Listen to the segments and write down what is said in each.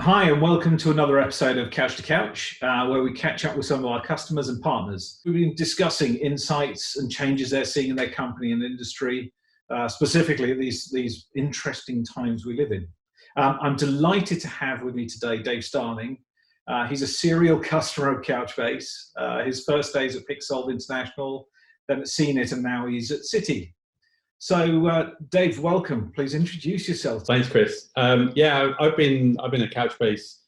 Hi, and welcome to another episode of Couch2Couch, where we catch up with some of our customers and partners. We've been discussing insights and changes they're seeing in their company and industry, specifically at these interesting times we live in. I'm delighted to have with me today Dave Starling. He's a serial customer of Couchbase. His first days at Pixel International, then at CNET, and now he's at Citi. So, Dave, welcome. Please introduce yourself. Thanks, Chris. Yeah, I've been a Couchbase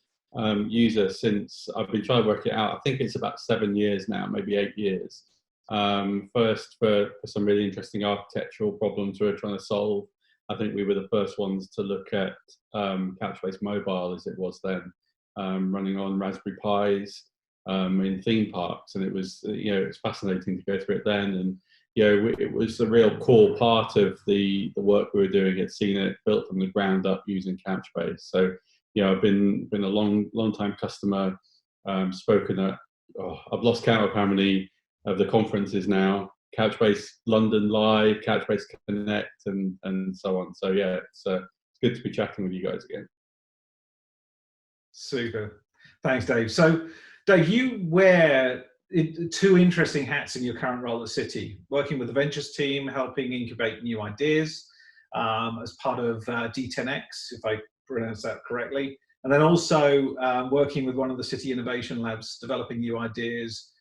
user since I've been trying to work it out. I think it's about 7 years now, maybe 8 years. First for some really interesting architectural problems we were trying to solve. I think we were the first ones to look at Couchbase Mobile, as it was then, running on Raspberry Pis in theme parks, and it was it was fascinating to go through it then. And it was a real core part of the work we were doing at CNET, built from the ground up using Couchbase. So, I've been a long time customer, spoken at, I've lost count of how many of the conferences now, Couchbase London Live, Couchbase Connect, and so on. So yeah, it's good to be chatting with you guys again. Super. Thanks, Dave. So, Dave, you wear two interesting hats in your current role at Citi, working with the ventures team, helping incubate new ideas as part of D10X, if I pronounce that correctly, and then also working with one of the Citi Innovation Labs, developing new ideas,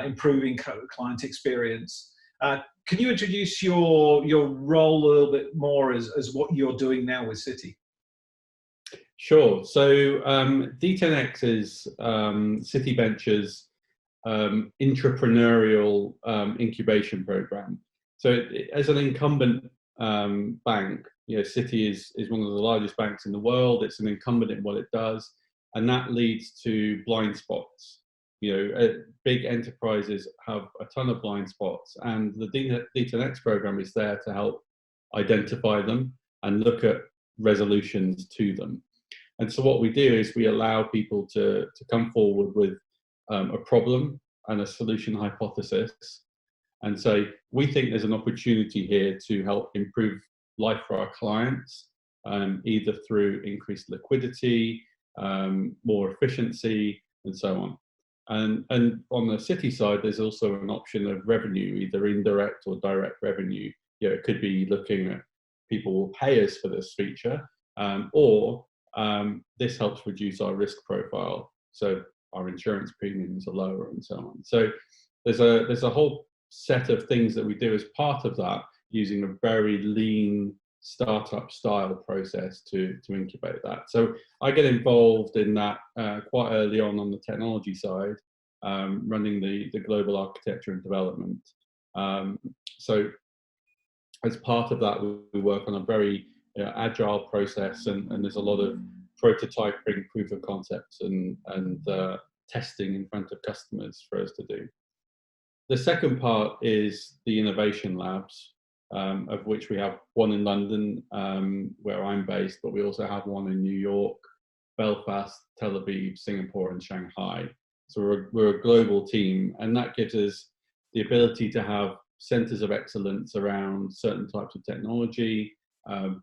improving client experience. Can you introduce your role a little bit more as what you're doing now with Citi? Sure. So D10X is Citi Ventures' entrepreneurial incubation program. So as an incumbent bank, Citi is one of the largest banks in the world. It's an incumbent in what it does, and that leads to blind spots. Big enterprises have a ton of blind spots, and the D10X program is there to help identify them and look at resolutions to them. And so what we do is we allow people to come forward with a problem and a solution hypothesis, and say, we think there's an opportunity here to help improve life for our clients, either through increased liquidity, more efficiency, and so on. And on the Citi side, there's also an option of revenue, either indirect or direct revenue. It could be looking at people will pay us for this feature, or this helps reduce our risk profile, so our insurance premiums are lower, and so on. So there's a whole set of things that we do as part of that, using a very lean startup style process to incubate that. So I get involved in that quite early on the technology side, running the global architecture and development. So as part of that, we work on a very agile process, and there's a lot of prototyping, proof of concepts, and testing in front of customers for us to do. The second part is the innovation labs, of which we have one in London, where I'm based, but we also have one in New York, Belfast, Tel Aviv, Singapore, and Shanghai. So we're a global team, and that gives us the ability to have centers of excellence around certain types of technology,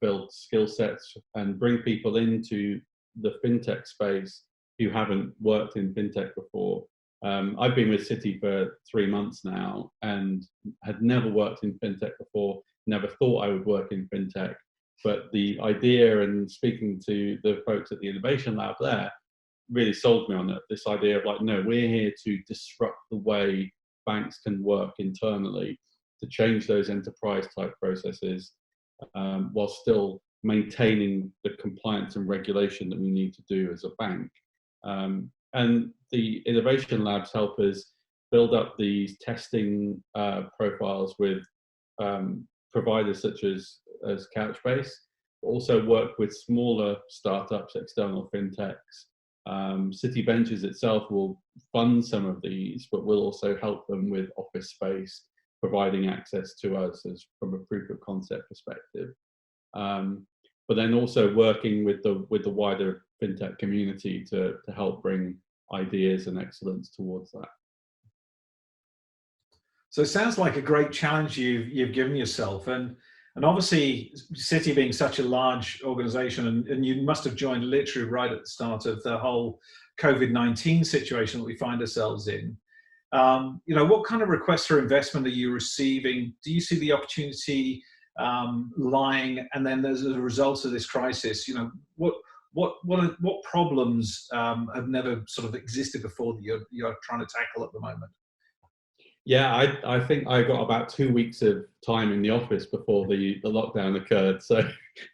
build skill sets, and bring people into the fintech space who haven't worked in fintech before. I've been with Citi for 3 months now and had never worked in fintech before, never thought I would work in fintech, but the idea and speaking to the folks at the Innovation Lab there really sold me on it. This idea of no, we're here to disrupt the way banks can work internally, to change those enterprise type processes, while still maintaining the compliance and regulation that we need to do as a bank. And the innovation labs help us build up these testing profiles with providers such as Couchbase, but also work with smaller startups, external fintechs. Citi Ventures itself will fund some of these, but we'll also help them with office space, providing access to us from a proof of concept perspective. But then also working with the wider fintech community to help bring ideas and excellence towards that. So it sounds like a great challenge you've given yourself, and And obviously, City being such a large organization, and you must have joined literally right at the start of the whole COVID-19 situation that we find ourselves in. What kind of requests for investment are you receiving? Do you see the opportunity lying? And then, as a result of this crisis, what problems have never sort of existed before that you're trying to tackle at the moment? Yeah, I think I got about 2 weeks of time in the office before the lockdown occurred, so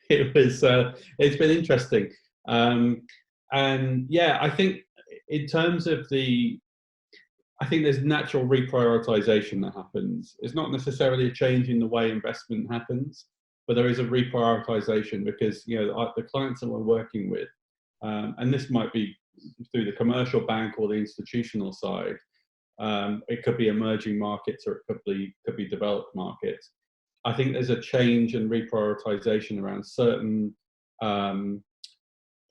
it's been interesting. And yeah, I think in terms of I think there's natural reprioritization that happens. It's not necessarily a change in the way investment happens, but there is a reprioritization because the clients that we're working with, and this might be through the commercial bank or the institutional side. It could be emerging markets or it could be developed markets. I think there's a change and reprioritization around certain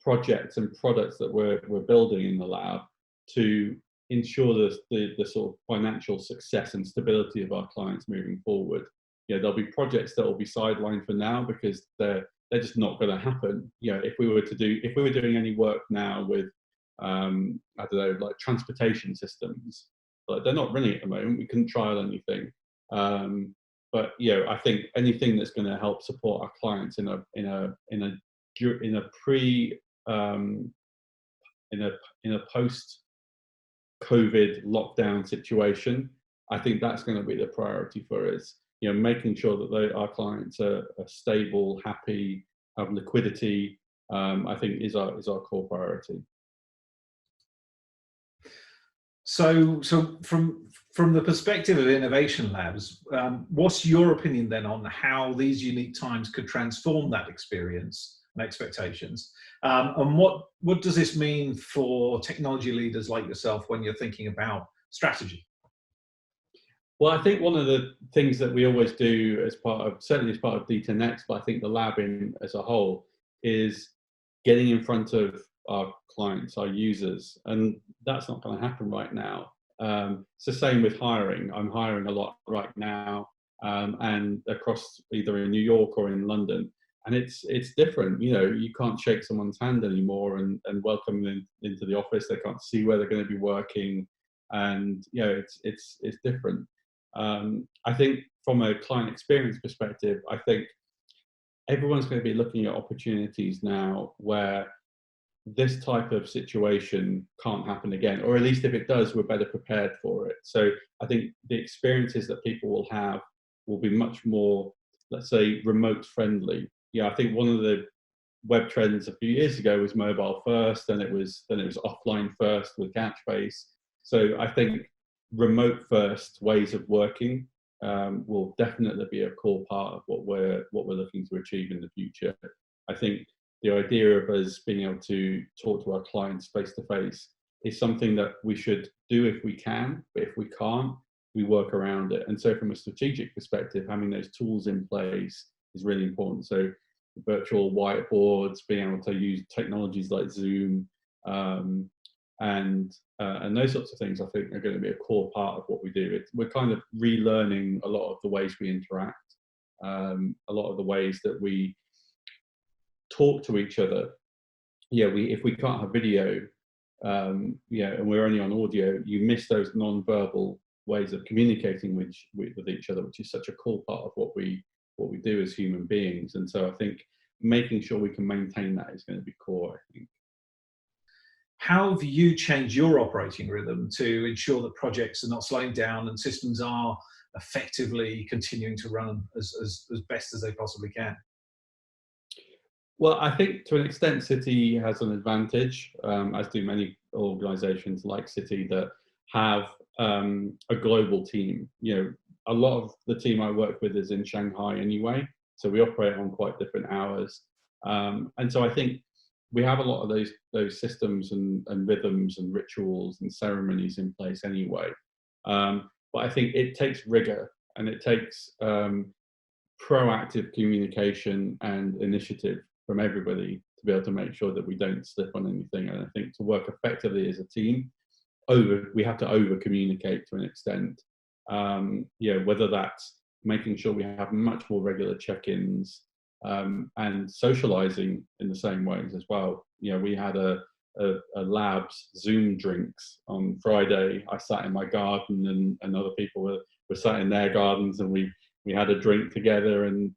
projects and products that we're building in the lab to ensure the sort of financial success and stability of our clients moving forward. There'll be projects that will be sidelined for now because they're just not going to happen. If we were doing any work now with I don't know, like transportation systems, but they're not running at the moment. We couldn't trial anything. But I think anything that's going to help support our clients in a post-COVID lockdown situation, I think that's going to be the priority for us. Making sure that our clients are stable, happy, have liquidity. I think is our core priority. So from the perspective of innovation labs, what's your opinion then on how these unique times could transform that experience and expectations? And what does this mean for technology leaders like yourself when you're thinking about strategy? Well, I think one of the things that we always do certainly as part of D10X, but I think the lab as a whole, is getting in front of our clients, our users, and that's not going to happen right now. It's the same with hiring. I'm hiring a lot right now, and across either in New York or in London, and it's different. You can't shake someone's hand anymore and welcome them into the office. They can't see where they're going to be working, and it's different. I think from a client experience perspective, I think everyone's going to be looking at opportunities now where this type of situation can't happen again, or at least if it does, we're better prepared for it. So I think the experiences that people will have will be much more, let's say, remote friendly. I think one of the web trends a few years ago was mobile first, and it was offline first with Couchbase. So I think remote first ways of working will definitely be a core part of what we're looking to achieve in the future. I think the idea of us being able to talk to our clients face to face is something that we should do if we can, but if we can't, we work around it. And so from a strategic perspective, having those tools in place is really important. So virtual whiteboards, being able to use technologies like Zoom, and those sorts of things, I think, are going to be a core part of what we do. We're kind of relearning a lot of the ways we interact, a lot of the ways that we talk to each other. If we can't have video, and we're only on audio, you miss those non-verbal ways of communicating with each other, which is such a core part of what we do as human beings. And so I think making sure we can maintain that is going to be core, I think. How have you changed your operating rhythm to ensure that projects are not slowing down and systems are effectively continuing to run as best as they possibly can? Well, I think to an extent, City has an advantage, as do many organisations like City that have a global team. A lot of the team I work with is in Shanghai anyway, so we operate on quite different hours. And so I think we have a lot of those systems and rhythms and rituals and ceremonies in place anyway. But I think it takes rigor and it takes proactive communication and initiative from everybody to be able to make sure that we don't slip on anything. And I think to work effectively as a team, we have to over communicate to an extent. Whether that's making sure we have much more regular check-ins, and socializing in the same ways as well. You know, we had a lab's Zoom drinks on Friday. I sat in my garden, and other people were sat in their gardens, and we had a drink together, and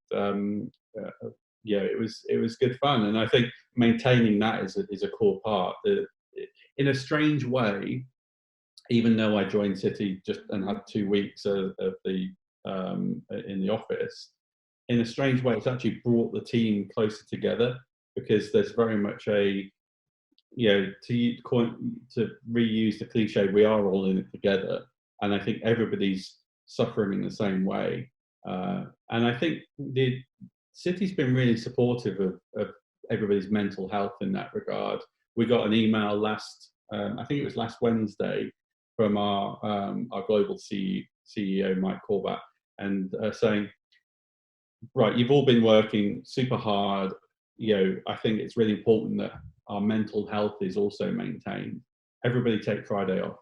yeah, it was good fun. And I think maintaining that is a core part. In a strange way, even though I joined City just and had 2 weeks of the in the office, in a strange way, it's actually brought the team closer together, because there's very much a, you know, to reuse the cliche, we are all in it together. And I think everybody's suffering in the same way. And I think the City's been really supportive of everybody's mental health in that regard. We got an email I think it was last Wednesday, from our global CEO, Mike Corbat, and saying, right, you've all been working super hard. You know, I think it's really important that our mental health is also maintained. Everybody take Friday off.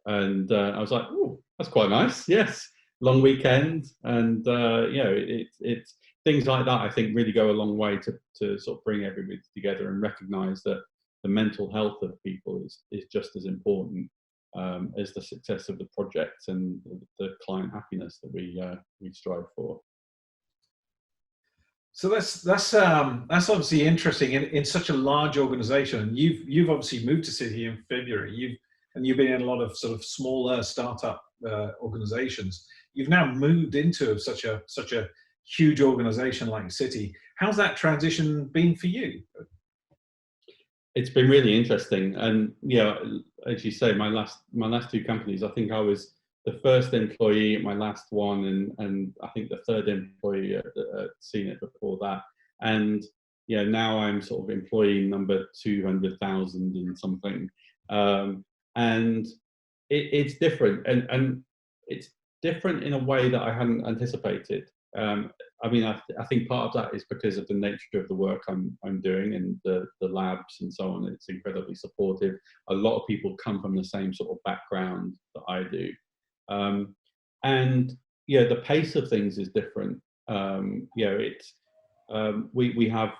And I was like, oh, that's quite nice. Yes, long weekend. And, you know, it's things like that, I think, really go a long way to sort of bring everybody together and recognize that the mental health of people is just as important as the success of the project and the client happiness that we strive for. So that's obviously interesting in such a large organization. You've obviously moved to City in February. You've been in a lot of sort of smaller startup organizations. You've now moved into such a huge organization like City. How's that transition been for you? It's been really interesting, and as you say, my last 2 companies, I think I was the first employee at my last one, and I think the third employee at CNET before that. And now I'm sort of employee number 200,000 and something. And it's different, and it's different in a way that I hadn't anticipated. I mean, I think part of that is because of the nature of the work I'm doing and the labs and so on. It's incredibly supportive. A lot of people come from the same sort of background that I do. And the pace of things is different. We have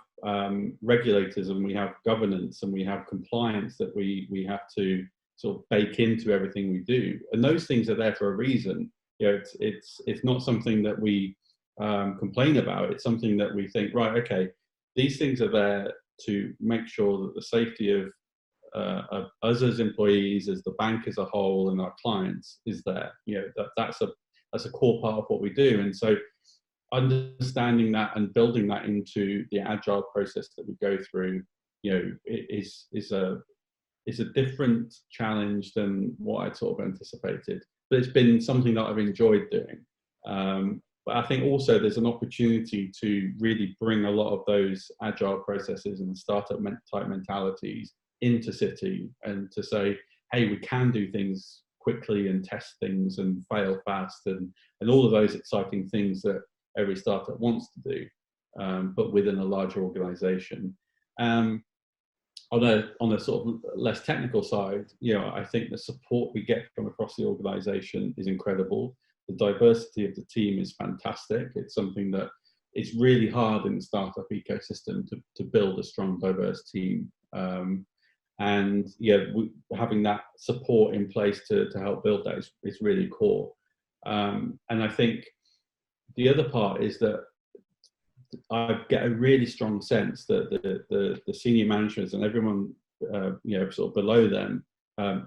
regulators, and we have governance, and we have compliance that we have to sort of bake into everything we do. And those things are there for a reason. It's not something that we complain about. It's something that we think, right, okay, these things are there to make sure that the safety of us as employees, as the bank as a whole, and our clients is there. That's a core part of what we do. And so understanding that and building that into the agile process that we go through, is a different challenge than what I'd sort of anticipated. But it's been something that I've enjoyed doing. But I think also there's an opportunity to really bring a lot of those agile processes and startup type mentalities into City, and to say, hey, we can do things quickly and test things and fail fast, and all of those exciting things that every startup wants to do, but within a larger organization. On a sort of less technical side, I think the support we get from across the organization is incredible. The diversity of the team is fantastic. It's something that it's really hard in the startup ecosystem to build a strong, diverse team. And having that support in place to help build that is really core. And I think the other part is that I get a really strong sense that the senior managers and everyone sort of below them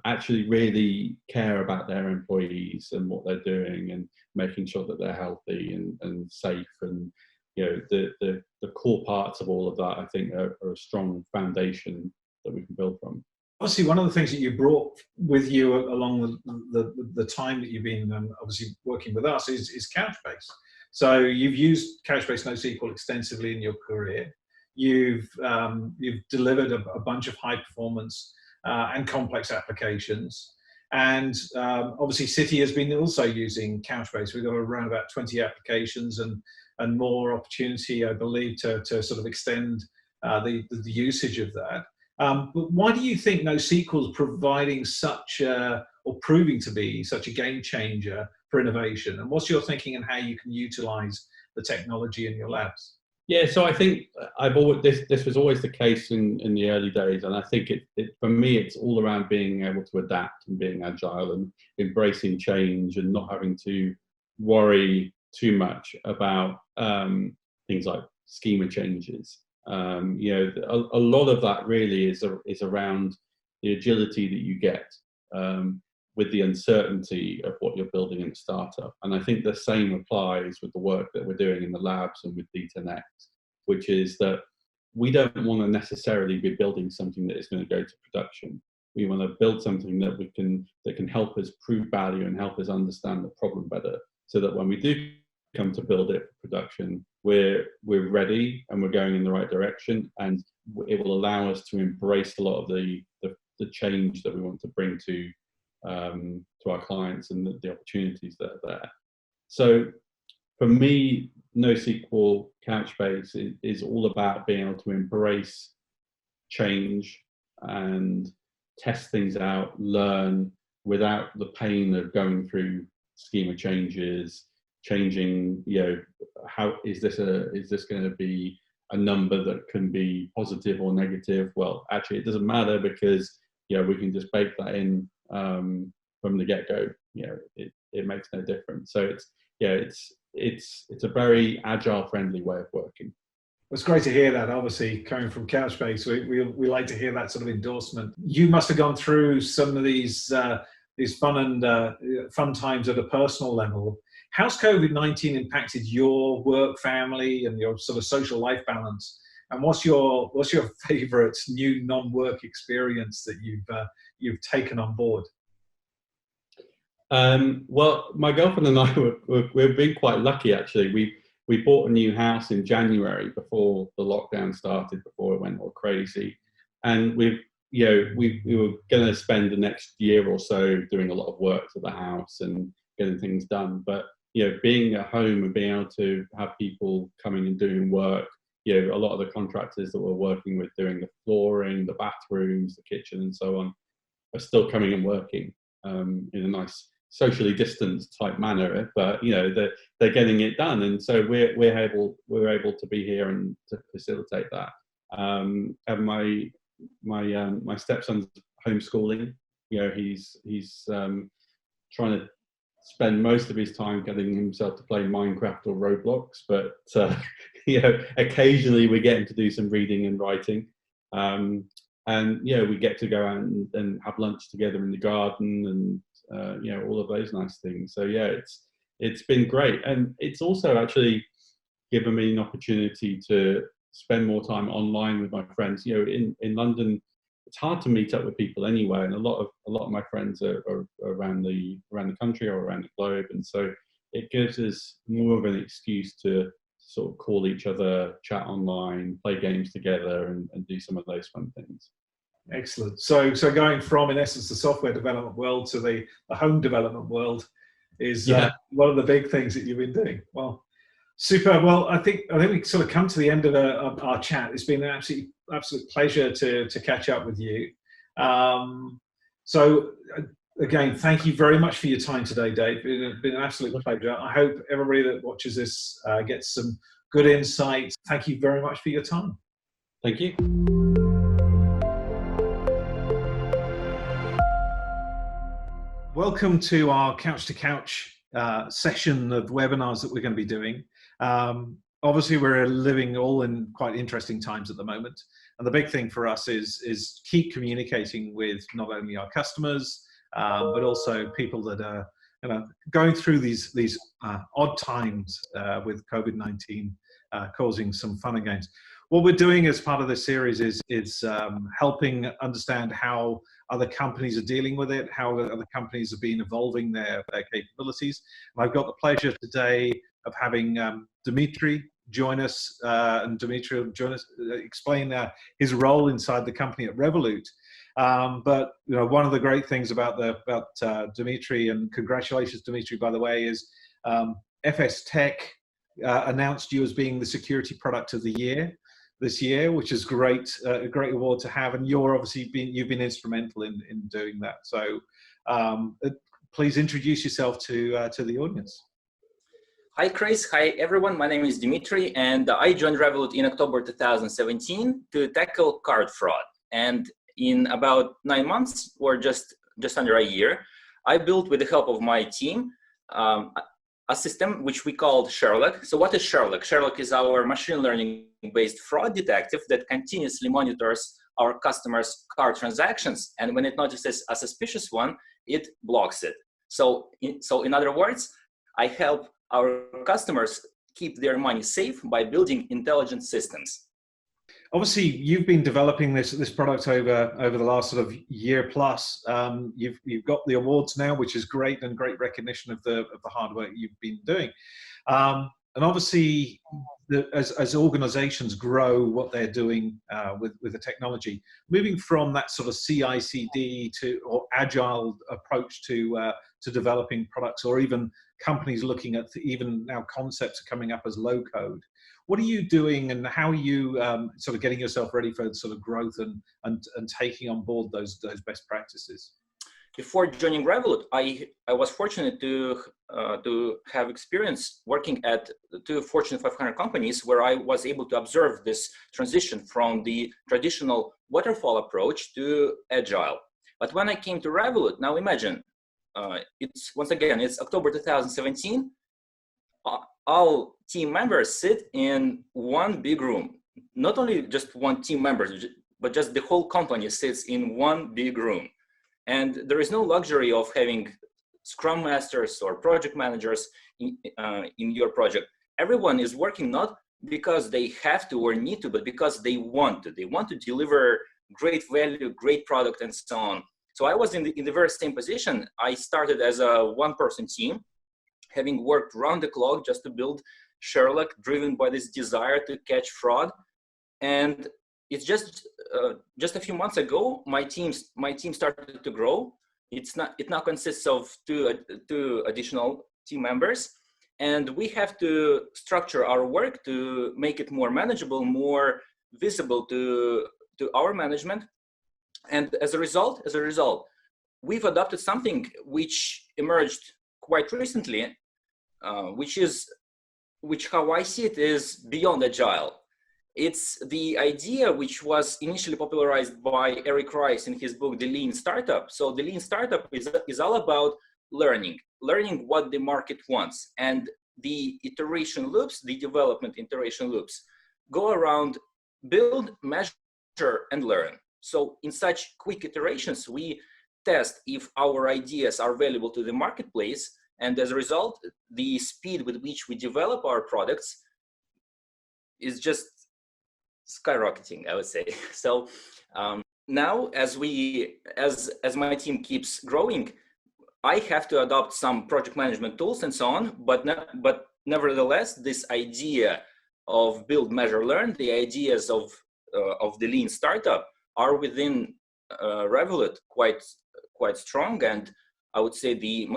actually really care about their employees and what they're doing, and making sure that they're healthy and safe. And the core parts of all of that, I think, are a strong foundation that we can build from. Obviously, one of the things that you brought with you along the time that you've been obviously working with us is Couchbase. So you've used Couchbase NoSQL extensively in your career. You've delivered a bunch of high performance and complex applications. And obviously City has been also using Couchbase. We've got around about 20 applications and more opportunity, I believe, to sort of extend the usage of that. But why do you think NoSQL is providing or proving to be such a game changer for innovation? And what's your thinking on how you can utilize the technology in your labs? Yeah, so I think I've always this was always the case in the early days, and I think it for me it's all around being able to adapt and being agile and embracing change and not having to worry too much about things like schema changes. A lot of that really is around the agility that you get with the uncertainty of what you're building in a startup. And I think the same applies with the work that we're doing in the labs and with D10X, which is that we don't want to necessarily be building something that is going to go to production. We want to build something that can help us prove value and help us understand the problem better, so that when we do come to build it for production, we're ready and we're going in the right direction, and it will allow us to embrace a lot of the change that we want to bring to our clients and the opportunities that are there. So for me, NoSQL Couchbase is all about being able to embrace change and test things out, learn without the pain of going through schema changes, changing, how is this going to be a number that can be positive or negative? Well, actually it doesn't matter, because we can just bake that in from the get-go. It makes no difference. So it's a very agile friendly way of working. It's great to hear that. Obviously, coming from Couchbase, we like to hear that sort of endorsement. You must have gone through some of these fun times at a personal level. How's COVID-19 impacted your work, family, and your sort of social life balance? And what's your favourite new non-work experience that you've taken on board? Well, my girlfriend and I we've been quite lucky, actually. We bought a new house in January before the lockdown started, before it went all crazy, and we were going to spend the next year or so doing a lot of work to the house and getting things done. But being at home and being able to have people coming and doing work, a lot of the contractors that we're working with doing the flooring, the bathrooms, the kitchen, and so on, are still coming and working in a nice socially distanced type manner, but they're getting it done, and so we're able to be here and to facilitate that. And my stepson's homeschooling. He's trying to spend most of his time getting himself to play Minecraft or Roblox, but occasionally we get him to do some reading and writing. And we get to go out and have lunch together in the garden, and all of those nice things. So it's been great, and it's also actually given me an opportunity to spend more time online with my friends. In London, it's hard to meet up with people anyway, and a lot of my friends are around the country or around the globe, and so it gives us more of an excuse to sort of call each other, chat online, play games together, and do some of those fun things. Excellent. So going from, in essence, the software development world to the home development world is one of the big things that you've been doing. Well, super. Well, I think we sort of come to the end of our chat. It's been an absolute pleasure to catch up with you. So again, thank you very much for your time today, Dave. It's been an absolute pleasure. I hope everybody that watches this gets some good insights. Thank you very much for your time. Thank you. Welcome to our Couch2Couch session of webinars that we're going to be doing. Obviously, we're living all in quite interesting times at the moment, and the big thing for us is keep communicating with not only our customers but also people that are going through these odd times with COVID-19 causing some fun and games. What we're doing as part of this series is helping understand how other companies are dealing with it, how other companies have been evolving their capabilities. And I've got the pleasure today of having Dimitri join us, and Dimitri will join us, explain his role inside the company at Revolut. But one of the great things about Dimitri, and congratulations, Dimitri, by the way, is FS Tech announced you as being the security product of the year this year, which is great, a great award to have, and you've been instrumental in doing that. So please introduce yourself to the audience. Hi, Chris. Hi, everyone. My name is Dimitri, and I joined Revolut in October 2017 to tackle card fraud. And in about 9 months, or just under a year, I built, with the help of my team, a system which we called Sherlock. So what is Sherlock? Sherlock is our machine learning-based fraud detective that continuously monitors our customers' card transactions. And when it notices a suspicious one, it blocks it. So in other words, I help our customers keep their money safe by building intelligent systems. Obviously, you've been developing this product over the last sort of year plus. You've got the awards now, which is great, and great recognition of the hard work you've been doing. And obviously, as organizations grow what they're doing with the technology, moving from that sort of CI/CD or agile approach to developing products, or even companies looking at even now concepts are coming up as low code. What are you doing, and how are you sort of getting yourself ready for sort of growth and taking on board those best practices? Before joining Revolut, I was fortunate to have experience working at 2 Fortune 500 companies, where I was able to observe this transition from the traditional waterfall approach to agile. But when I came to Revolut, now imagine, it's October 2017. All team members sit in one big room. Not only just one team member, but just the whole company sits in one big room. And there is no luxury of having scrum masters or project managers in your project. Everyone is working not because they have to or need to, but because they want to. They want to deliver great value, great product, and so on. So I was in the very same position. I started as a one-person team, having worked round the clock just to build Sherlock, driven by this desire to catch fraud. And it's just a few months ago, my team started to grow. It now consists of two additional team members, and we have to structure our work to make it more manageable, more visible to our management. And as a result, we've adopted something which emerged quite recently, which how I see it is beyond agile. It's the idea which was initially popularized by Eric Rice in his book, The Lean Startup. So the Lean Startup is all about learning what the market wants. And the iteration loops, the development iteration loops, go around build, measure, and learn. So in such quick iterations, we test if our ideas are valuable to the marketplace. And as a result, the speed with which we develop our products is just skyrocketing, I would say. So now, as my team keeps growing, I have to adopt some project management tools and so on. But nevertheless, this idea of build, measure, learn, the ideas of the lean startup are within Revolut quite strong, and I would say the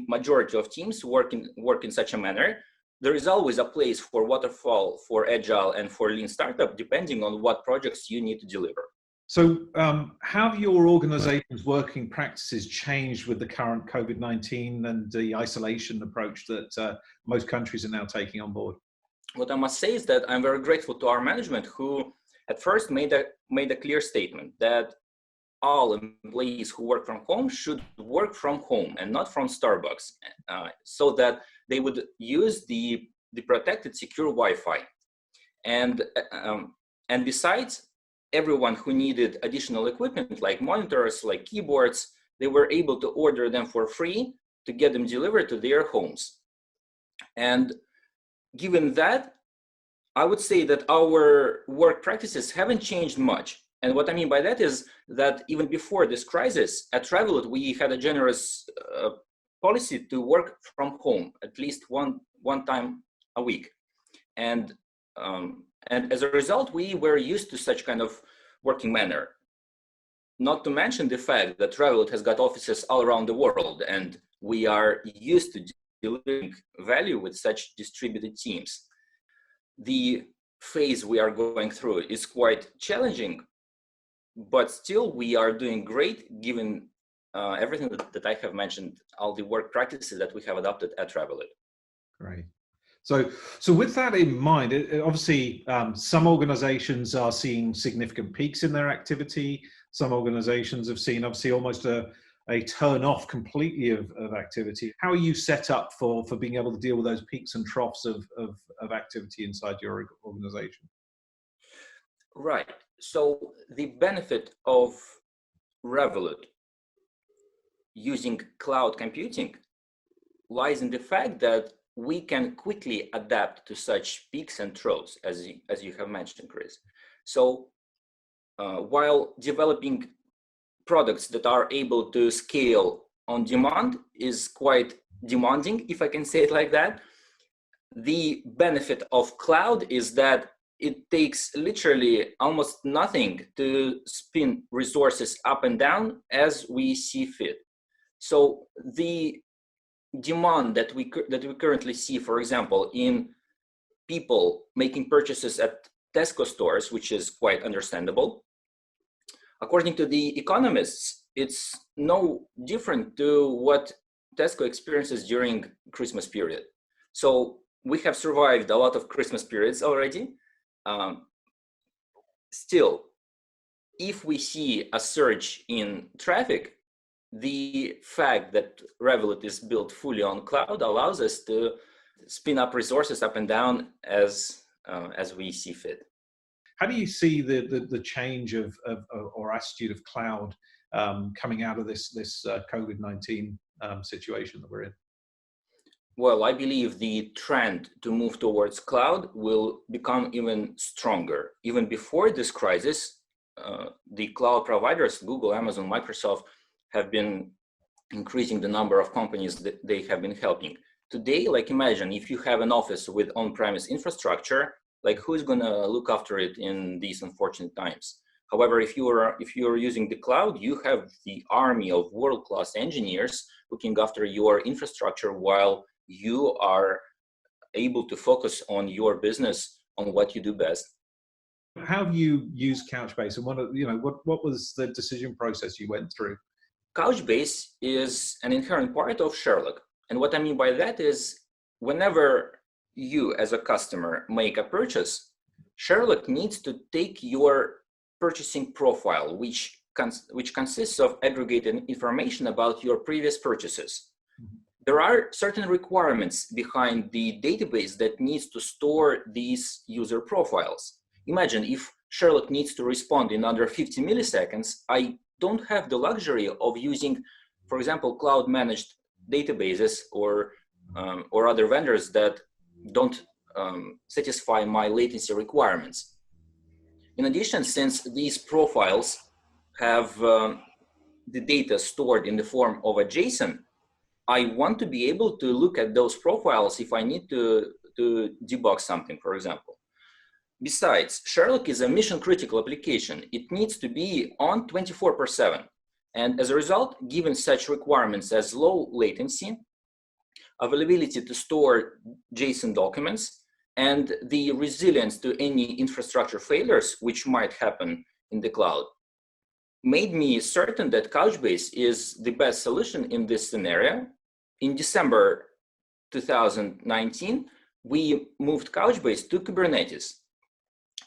majority of teams work in such a manner. There is always a place for waterfall, for agile, and for lean startup, depending on what projects you need to deliver. So how have your organization's working practices changed with the current COVID-19 and the isolation approach that most countries are now taking on board? What I must say is that I'm very grateful to our management, who at first made a clear statement that all employees who work from home should work from home and not from Starbucks, so that they would use the protected, secure Wi-Fi. And besides, everyone who needed additional equipment like monitors, like keyboards, they were able to order them for free to get them delivered to their homes. And given that, I would say that our work practices haven't changed much. And what I mean by that is that even before this crisis, at Revolut, we had a generous policy to work from home at least one time a week. And as a result, we were used to such kind of working manner. Not to mention the fact that Revolut has got offices all around the world, and we are used to delivering value with such distributed teams. The phase we are going through is quite challenging, but still we are doing great given everything that I have mentioned, all the work practices that we have adopted at Revolut. Great. So with that in mind, obviously some organizations are seeing significant peaks in their activity. Some organizations have seen obviously almost a turn off completely of activity. How are you set up for being able to deal with those peaks and troughs of activity inside your organization? Right. So the benefit of Revolut using cloud computing lies in the fact that we can quickly adapt to such peaks and troughs, as you have mentioned, Chris. So while developing products that are able to scale on demand is quite demanding, if I can say it like that, the benefit of cloud is that it takes literally almost nothing to spin resources up and down as we see fit. So the demand that we currently see, for example, in people making purchases at Tesco stores, which is quite understandable, according to the economists, it's no different to what Tesco experiences during Christmas period. So we have survived a lot of Christmas periods already. Still, if we see a surge in traffic, the fact that Revolut is built fully on cloud allows us to spin up resources up and down as we see fit. How do you see the change or attitude of cloud coming out of this COVID-19 situation that we're in? Well, I believe the trend to move towards cloud will become even stronger. Even before this crisis, the cloud providers, Google, Amazon, Microsoft, have been increasing the number of companies that they have been helping. Today, like imagine if you have an office with on-premise infrastructure, like who's gonna look after it in these unfortunate times? However, if you're using the cloud, you have the army of world-class engineers looking after your infrastructure while you are able to focus on your business, on what you do best. How have you used Couchbase, and what was the decision process you went through? Couchbase is an inherent part of Sherlock. And what I mean by that is whenever you as a customer make a purchase, Sherlock needs to take your purchasing profile, which consists of aggregated information about your previous purchases. There are certain requirements behind the database that needs to store these user profiles. Imagine if Sherlock needs to respond in under 50 milliseconds, I don't have the luxury of using, for example, cloud managed databases or other vendors that don't satisfy my latency requirements. In addition, since these profiles have the data stored in the form of a JSON, I want to be able to look at those profiles if I need to debug something, for example. Besides, Sherlock is a mission-critical application. It needs to be on 24/7. And as a result, given such requirements as low latency, availability to store JSON documents, and the resilience to any infrastructure failures which might happen in the cloud, made me certain that Couchbase is the best solution in this scenario. In December 2019, we moved Couchbase to Kubernetes.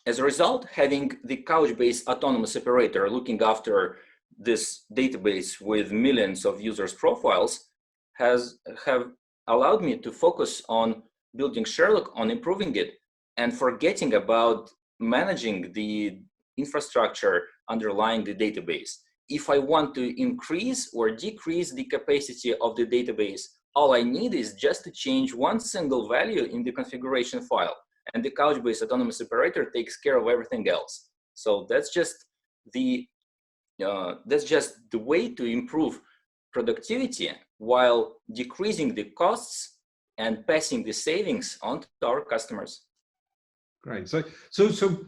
As a result, having the Couchbase autonomous operator looking after this database with millions of users' profiles have allowed me to focus on building Sherlock, on improving it, and forgetting about managing the infrastructure underlying the database. If I want to increase or decrease the capacity of the database, all I need is just to change one single value in the configuration file, and the Couchbase autonomous operator takes care of everything else. So that's just the way to improve productivity while decreasing the costs and passing the savings on to our customers. Great. So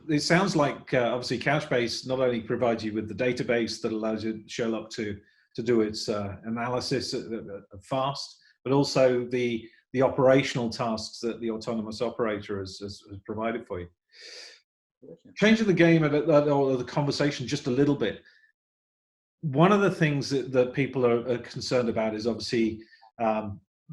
it sounds like obviously Couchbase not only provides you with the database that allows you Sherlock to do its analysis fast, but also the operational tasks that the autonomous operator has provided for you. Changing the game or the conversation just a little bit. one of the things that people are concerned about is obviously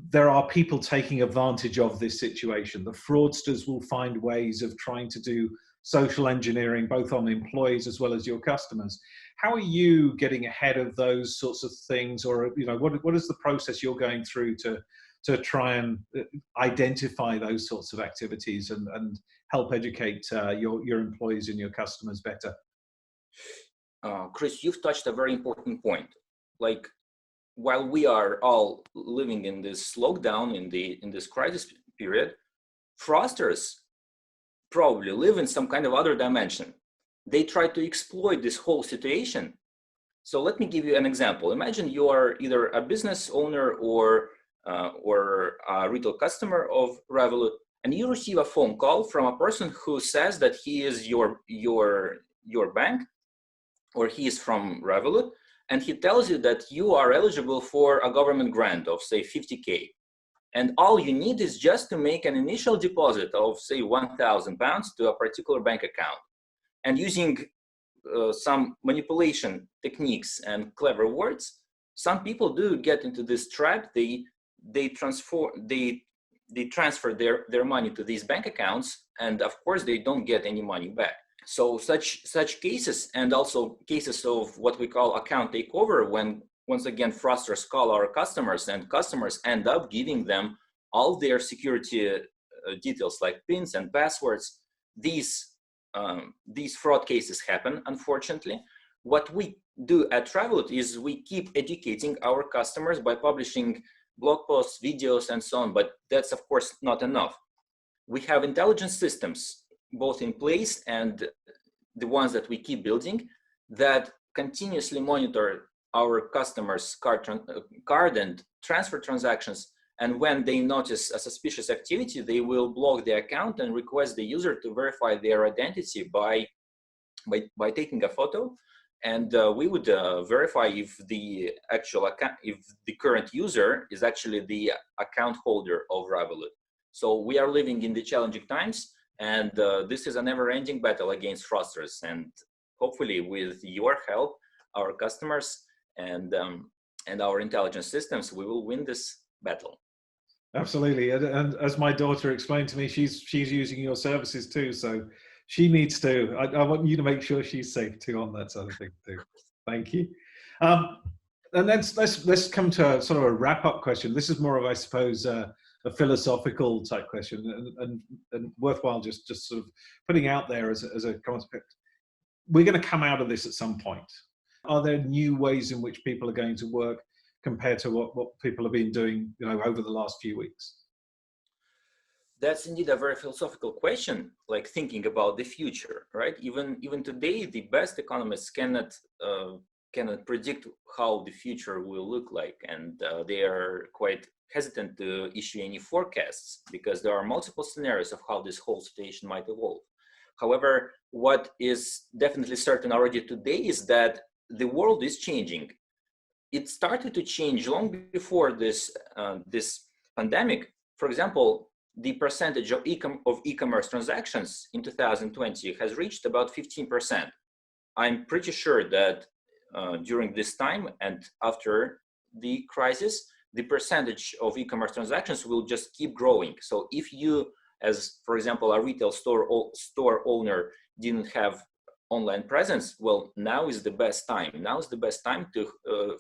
there are people taking advantage of this situation. The fraudsters will find ways of trying to do social engineering, both on employees as well as your customers. How are you getting ahead of those sorts of things, or what is the process you're going through to try and identify those sorts of activities and help educate your employees and your customers better? Chris, you've touched a very important point. Like, while we are all living in this lockdown, in this crisis period, fraudsters probably live in some kind of other dimension. They try to exploit this whole situation. So let me give you an example. Imagine you are either a business owner or a retail customer of Revolut, and you receive a phone call from a person who says that he is your bank, or he is from Revolut, and he tells you that you are eligible for a government grant of, say, 50K. And all you need is just to make an initial deposit of, say, £1,000 to a particular bank account. And using some manipulation techniques and clever words, some people do get into this trap. They transfer their money to these bank accounts, and of course they don't get any money back. So such cases, and also cases of what we call account takeover, when once again fraudsters call our customers and customers end up giving them all their security details like PINs and passwords. These fraud cases happen, unfortunately. What we do at Revolut is we keep educating our customers by publishing blog posts, videos, and so on, but that's of course not enough. We have intelligence systems both in place and the ones that we keep building that continuously monitor our customers' card and transfer transactions. And when they notice a suspicious activity, they will block the account and request the user to verify their identity by taking a photo. And we would verify if the actual account, if the current user is actually the account holder of Revolut. So we are living in the challenging times. And this is a never-ending battle against fraudsters. And hopefully, with your help, our customers and our intelligence systems, we will win this battle. Absolutely. And as my daughter explained to me, she's using your services too. So she needs to. I want you to make sure she's safe too on that sort of thing too. Thank you. And then let's come to sort of a wrap-up question. This is more of, I suppose, a philosophical type question, and worthwhile just sort of putting out there as a concept. We're going to come out of this at some point. Are there new ways in which people are going to work compared to what people have been doing, over the last few weeks? That's indeed a very philosophical question, like thinking about the future, right? Even today, the best economists cannot predict how the future will look like, and they are quite hesitant to issue any forecasts because there are multiple scenarios of how this whole situation might evolve. However, what is definitely certain already today is that the world is changing. It started to change long before this pandemic. For example, the percentage of e-commerce transactions in 2020 has reached about 15%. I'm pretty sure that during this time and after the crisis, the percentage of e-commerce transactions will just keep growing. So if you, as for example, a retail store owner, didn't have online presence, well, now is the best time. Now is the best time to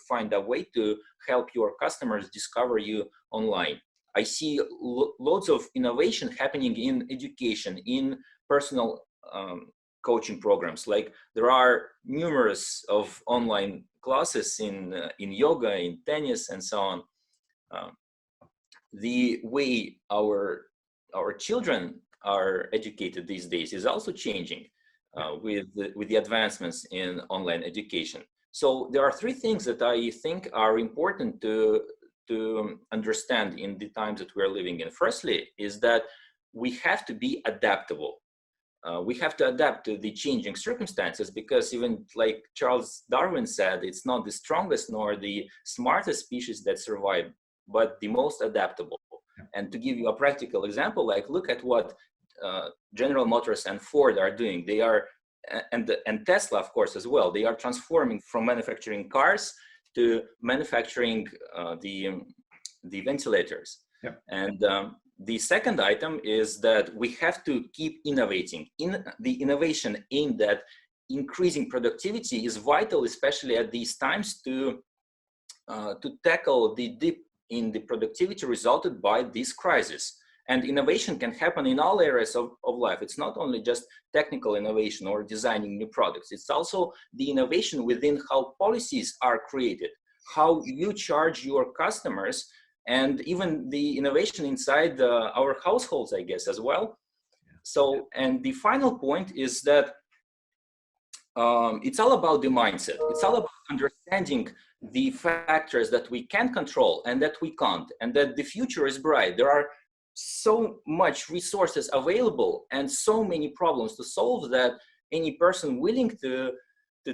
find a way to help your customers discover you online. I see loads of innovation happening in education, in personal coaching programs. Like there are numerous of online classes in yoga, in tennis, and so on. The way our children are educated these days is also changing with the advancements in online education. So there are three things that I think are important to understand in the times that we're living in. Firstly, is that we have to be adaptable. We have to adapt to the changing circumstances, because even like Charles Darwin said, it's not the strongest nor the smartest species that survive, but the most adaptable. And to give you a practical example, like look at what General Motors and Ford are doing. They are and Tesla, of course, as well. They are transforming from manufacturing cars to manufacturing the ventilators. Yep. And the second item is that we have to keep innovating. The innovation aimed at increasing productivity is vital, especially at these times, to tackle the dip in the productivity resulted by this crisis. And innovation can happen in all areas of life. It's not only just technical innovation or designing new products. It's also the innovation within how policies are created, how you charge your customers, and even the innovation inside our households, I guess, as well. So, and the final point is that it's all about the mindset. It's all about understanding the factors that we can control and that we can't, and that the future is bright. There are so much resources available and so many problems to solve that any person willing to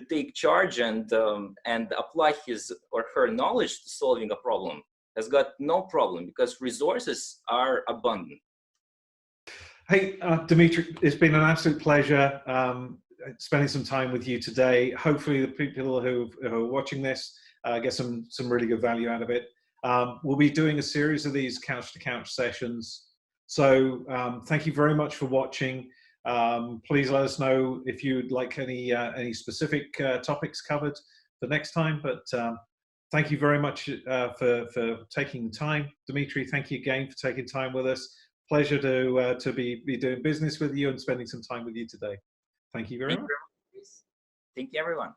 take charge and apply his or her knowledge to solving a problem has got no problem, because resources are abundant. Hey, Dmitry, it's been an absolute pleasure spending some time with you today. Hopefully the people who are watching this get some really good value out of it. We'll be doing a series of these Couch to Couch sessions. So thank you very much for watching. Please let us know if you'd like any specific topics covered for next time. But thank you very much for taking the time. Dmitry, thank you again for taking time with us. Pleasure to be doing business with you and spending some time with you today. Thank you very much. Thank you, everyone.